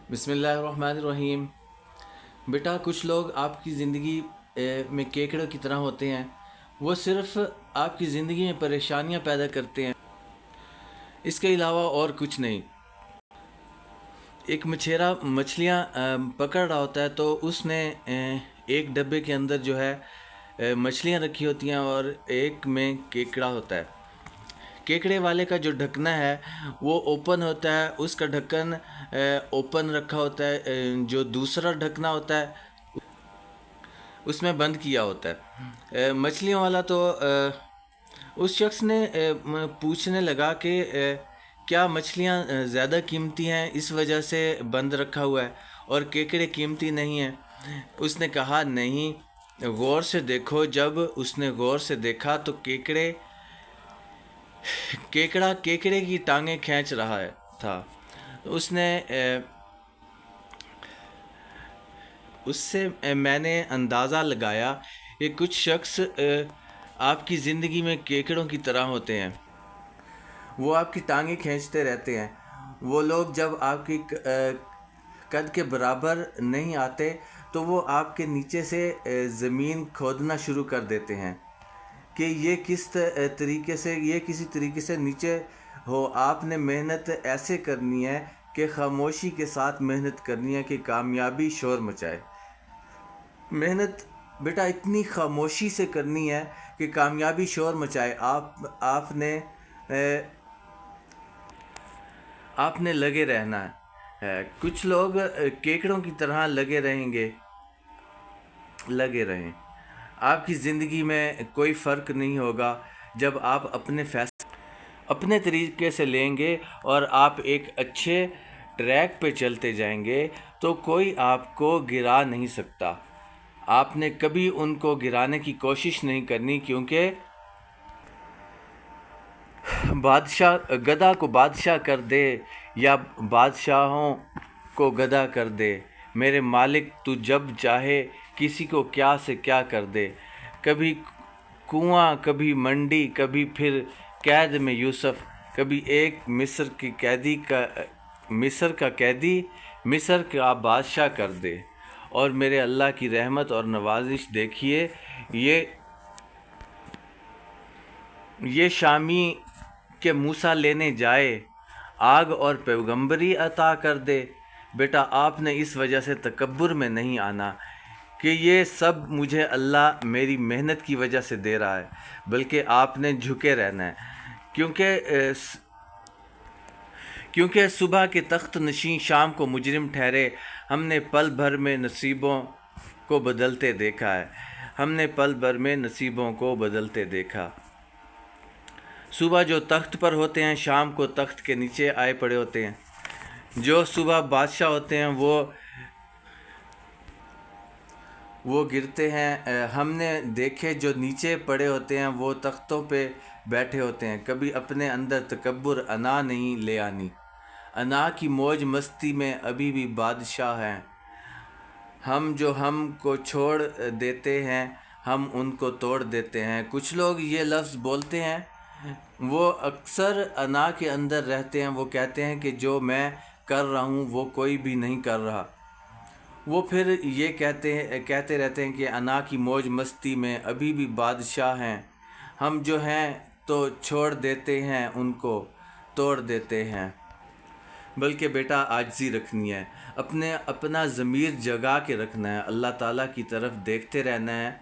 बिस्मिल्लाहिर्रहमानिर्रहीम। बेटा, कुछ लोग आपकी ज़िंदगी में केकड़े की तरह होते हैं। वो सिर्फ़ आपकी ज़िंदगी में परेशानियां पैदा करते हैं, इसके अलावा और कुछ नहीं। एक मछेरा मछलियां पकड़ रहा होता है, तो उसने एक डब्बे के अंदर जो है मछलियां रखी होती हैं और एक में केकड़ा होता है। केकड़े वाले का जो ढकना है वो ओपन होता है, उसका ढक्कन ओपन रखा होता है। जो दूसरा ढकना होता है उसमें बंद किया होता है। मछलियों वाला तो उस शख्स ने पूछने लगा कि क्या मछलियाँ ज़्यादा कीमती हैं इस वजह से बंद रखा हुआ है और केकड़े कीमती नहीं हैं? उसने कहा नहीं, गौर से देखो। जब उसने गौर से देखा तो केकड़ा केकड़े की टांगें खींच रहा था। उसने उससे मैंने अंदाज़ा लगाया कि कुछ शख्स आपकी ज़िंदगी में केकड़ों की तरह होते हैं। वो आपकी टांगें खींचते रहते हैं। वो लोग जब आपकी कद के बराबर नहीं आते तो वो आपके नीचे से ज़मीन खोदना शुरू कर देते हैं कि ये किसी तरीके से नीचे हो। आपने मेहनत ऐसे करनी है कि खामोशी के साथ मेहनत करनी है कि कामयाबी शोर मचाए। मेहनत बेटा इतनी खामोशी से करनी है कि कामयाबी शोर मचाए। आपने लगे रहना है। कुछ लोग केकड़ों की तरह लगे रहें। आपकी ज़िंदगी में कोई फ़र्क नहीं होगा जब आप अपने फैसले अपने तरीके से लेंगे और आप एक अच्छे ट्रैक पे चलते जाएंगे तो कोई आपको गिरा नहीं सकता। आपने कभी उनको गिराने की कोशिश नहीं करनी, क्योंकि बादशाह गधा को बादशाह कर दे या बादशाहों को गधा कर दे। मेरे मालिक तू जब चाहे किसी को क्या से क्या कर दे। कभी कुआं, कभी मंडी, कभी फिर कैद में यूसुफ, कभी एक मिस्र का बादशाह कर दे। और मेरे अल्लाह की रहमत और नवाजिश देखिए, ये शामी के मूसा लेने जाए, आग और पैगंबरी अता कर दे। बेटा, आपने इस वजह से तकब्बुर में नहीं आना कि ये सब मुझे अल्लाह मेरी मेहनत की वजह से दे रहा है, बल्कि आपने झुके रहना है। क्योंकि सुबह के तख्त नशीं शाम को मुजरिम ठहरे। हमने पल भर में नसीबों को बदलते देखा। सुबह जो तख्त पर होते हैं शाम को तख्त के नीचे आए पड़े होते हैं। जो सुबह बादशाह होते हैं वो गिरते हैं। हमने देखे जो नीचे पड़े होते हैं वो तख्तों पे बैठे होते हैं। कभी अपने अंदर तकब्बुर, अना नहीं ले आनी। अना की मौज मस्ती में अभी भी बादशाह हैं हमको छोड़ देते हैं, हम उनको तोड़ देते हैं। कुछ लोग ये लफ्ज़ बोलते हैं, वो अक्सर अना के अंदर रहते हैं। वो कहते हैं कि जो मैं कर रहा हूँ वो कोई भी नहीं कर रहा। वो फिर ये कहते रहते हैं कि अना की मौज मस्ती में अभी भी बादशाह हैं हम, जो हैं तो छोड़ देते हैं, उनको तोड़ देते हैं। बल्कि बेटा आजिज़ी रखनी है, अपना ज़मीर जगा के रखना है, अल्लाह ताला की तरफ देखते रहना है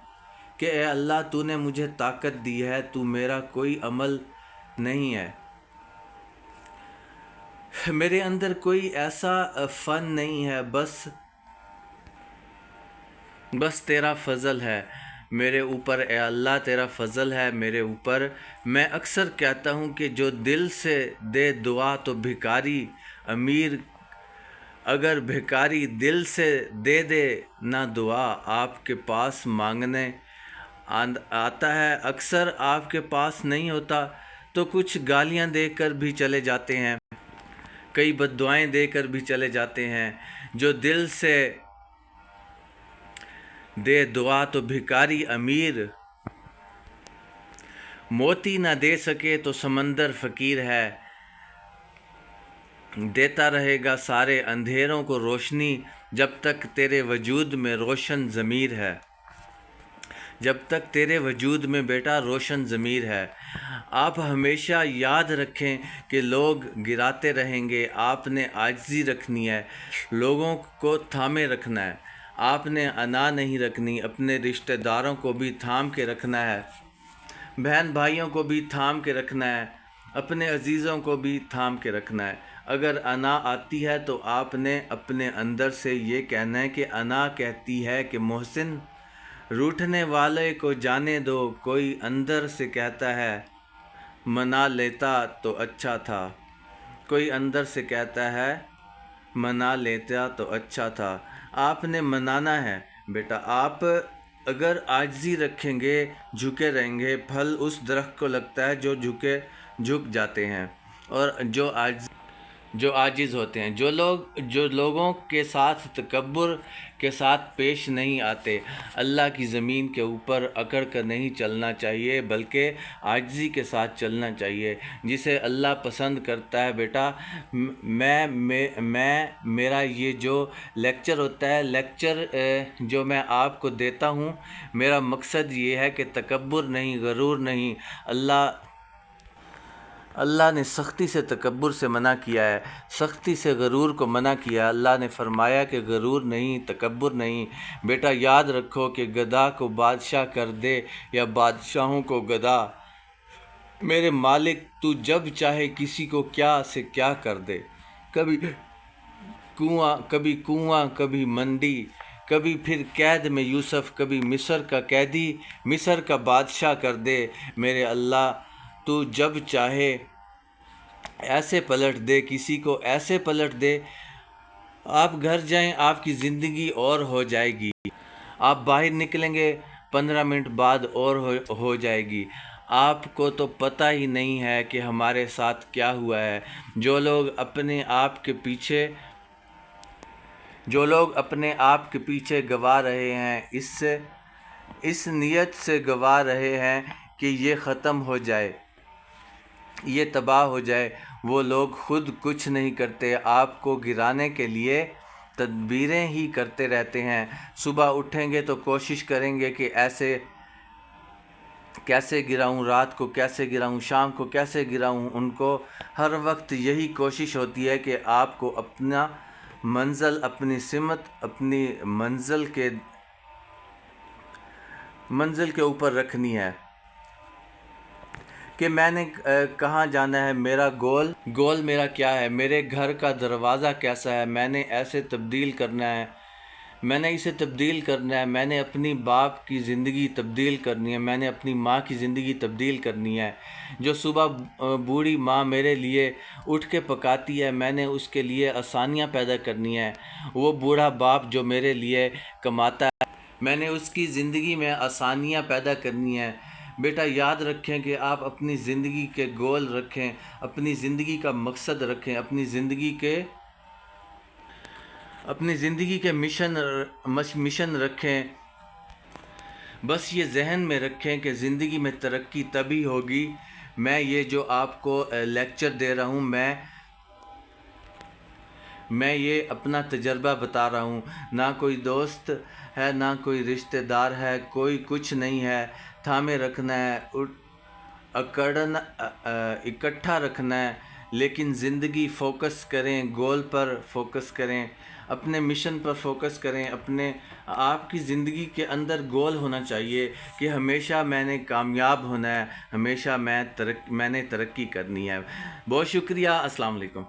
कि ए अल्लाह, तूने मुझे ताकत दी है, तू मेरा कोई अमल नहीं है, मेरे अंदर कोई ऐसा फ़न नहीं है, बस तेरा फ़ज़ल है मेरे ऊपर। ए अल्लाह, तेरा फ़ज़ल है मेरे ऊपर। मैं अक्सर कहता हूँ कि जो दिल से दे दुआ तो भिखारी अमीर, अगर भिखारी दिल से दे ना दुआ, आपके पास मांगने आता है, अक्सर आपके पास नहीं होता तो कुछ गालियाँ देकर भी चले जाते हैं, कई बद्दुआएं देकर भी चले जाते हैं। जो दिल से दे दुआ तो भिखारी अमीर, मोती ना दे सके तो समंदर फ़कीर है। دیتا رہے گا سارے اندھیروں کو روشنی، جب تک تیرے وجود میں روشن ضمیر ہے، جب تک تیرے وجود میں بیٹا روشن ضمیر ہے۔ آپ ہمیشہ یاد رکھیں کہ لوگ گراتے رہیں گے، آپ نے عاجزی رکھنی ہے، لوگوں کو تھامے رکھنا ہے۔ آپ نے انا نہیں رکھنی، اپنے رشتہ داروں کو بھی تھام کے رکھنا ہے، بہن بھائیوں کو بھی تھام کے رکھنا ہے، اپنے عزیزوں کو بھی تھام کے رکھنا ہے۔ اگر انا آتی ہے تو آپ نے اپنے اندر سے یہ کہنا ہے کہ انا کہتی ہے کہ محسن، روٹھنے والے کو جانے دو، کوئی اندر سے کہتا ہے منا لیتا تو اچھا تھا، کوئی اندر سے کہتا ہے منا لیتا تو اچھا تھا۔ آپ نے منانا ہے بیٹا۔ آپ اگر عاجزی رکھیں گے، جھکے رہیں گے، پھل اس درخت کو لگتا ہے جو جھک جاتے ہیں اور جو عاجز ہوتے ہیں۔ جو لوگوں کے ساتھ تکبر کے ساتھ پیش نہیں آتے، اللہ کی زمین کے اوپر اکڑ کر نہیں چلنا چاہیے، بلکہ عاجزی کے ساتھ چلنا چاہیے، جسے اللہ پسند کرتا ہے۔ بیٹا میرا یہ جو لیکچر ہوتا ہے، لیکچر جو میں آپ کو دیتا ہوں، میرا مقصد یہ ہے کہ تکبر نہیں، غرور نہیں۔ اللہ نے سختی سے تکبر سے منع کیا ہے، سختی سے غرور کو منع کیا ہے۔ اللہ نے فرمایا کہ غرور نہیں، تکبر نہیں۔ بیٹا یاد رکھو کہ گدھا کو بادشاہ کر دے یا بادشاہوں کو گدھا، میرے مالک تو جب چاہے کسی کو کیا سے کیا کر دے۔ کبھی کنواں، کبھی منڈی، کبھی پھر قید میں یوسف، کبھی مصر کا قیدی، مصر کا بادشاہ کر دے۔ میرے اللہ تو جب چاہے ایسے پلٹ دے، کسی کو ایسے پلٹ دے۔ آپ گھر جائیں، آپ کی زندگی اور ہو جائے گی۔ آپ باہر نکلیں گے، 15 منٹ بعد اور ہو جائے گی۔ آپ کو تو پتہ ہی نہیں ہے کہ ہمارے ساتھ کیا ہوا ہے۔ جو لوگ اپنے آپ کے پیچھے گوا رہے ہیں، اس نیت سے گوا رہے ہیں کہ یہ ختم ہو جائے، یہ تباہ ہو جائے، وہ لوگ خود کچھ نہیں کرتے، آپ کو گرانے کے لیے تدبیریں ہی کرتے رہتے ہیں۔ صبح اٹھیں گے تو کوشش کریں گے کہ ایسے کیسے گراؤں، رات کو کیسے گراؤں، شام کو کیسے گراؤں۔ ان کو ہر وقت یہی کوشش ہوتی ہے کہ آپ کو اپنا منزل، اپنی سمت، اپنی منزل کے اوپر رکھنی ہے کہ میں نے کہاں جانا ہے، میرا گول میرا کیا ہے، میرے گھر کا دروازہ کیسا ہے، میں نے ایسے تبدیل کرنا ہے، میں نے اسے تبدیل کرنا ہے، میں نے اپنی باپ کی زندگی تبدیل کرنی ہے، میں نے اپنی ماں کی زندگی تبدیل کرنی ہے۔ جو صبح بوڑھی ماں میرے لیے اٹھ کے پکاتی ہے، میں نے اس کے لیے آسانیاں پیدا کرنی ہے۔ وہ بوڑھا باپ جو میرے لیے کماتا ہے، میں نے اس کی زندگی میں آسانیاں پیدا کرنی ہے۔ بیٹا یاد رکھیں کہ آپ اپنی زندگی کے گول رکھیں، اپنی زندگی کا مقصد رکھیں، اپنی زندگی کے مشن رکھیں۔ بس یہ ذہن میں رکھیں کہ زندگی میں ترقی تبھی ہوگی۔ میں یہ جو آپ کو لیکچر دے رہا ہوں، میں یہ اپنا تجربہ بتا رہا ہوں، نہ کوئی دوست ہے، نہ کوئی رشتہ دار ہے، کوئی کچھ نہیں ہے۔ تھامے رکھنا ہے، اکٹھا رکھنا ہے، لیکن زندگی فوکس کریں، گول پر فوکس کریں، اپنے مشن پر فوکس کریں۔ آپ کی زندگی کے اندر گول ہونا چاہیے کہ ہمیشہ میں نے کامیاب ہونا ہے، ہمیشہ میں نے ترقی کرنی ہے۔ بہت شکریہ، السلام علیکم۔